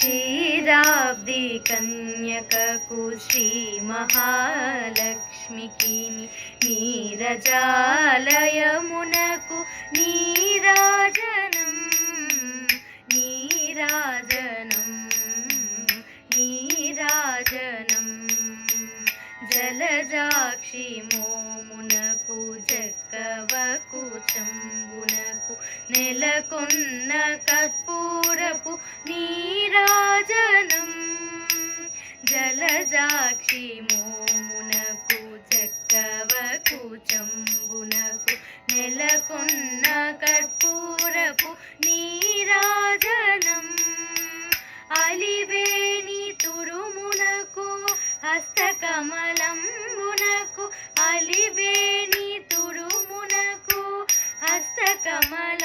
క్షీరాబ్ది కన్యకకు శ్రీ మహాలక్ష్మికి నీరజాలయమునకు నీరాజనం నీరాజనం నీరాజనం జలజాక్షి మోమునకు జక్కవకు చంబునకు నెలకొన్న కర్పూరపు నీరాజనం జలజాక్షి మోమునకు జక్కవకు చంబునకు నెలకొన్న కర్పూరపు నీరాజనం అలివేణి తురుమునకు హస్తకమలంబునకు అలివేణి తురుమునకు హస్తకమల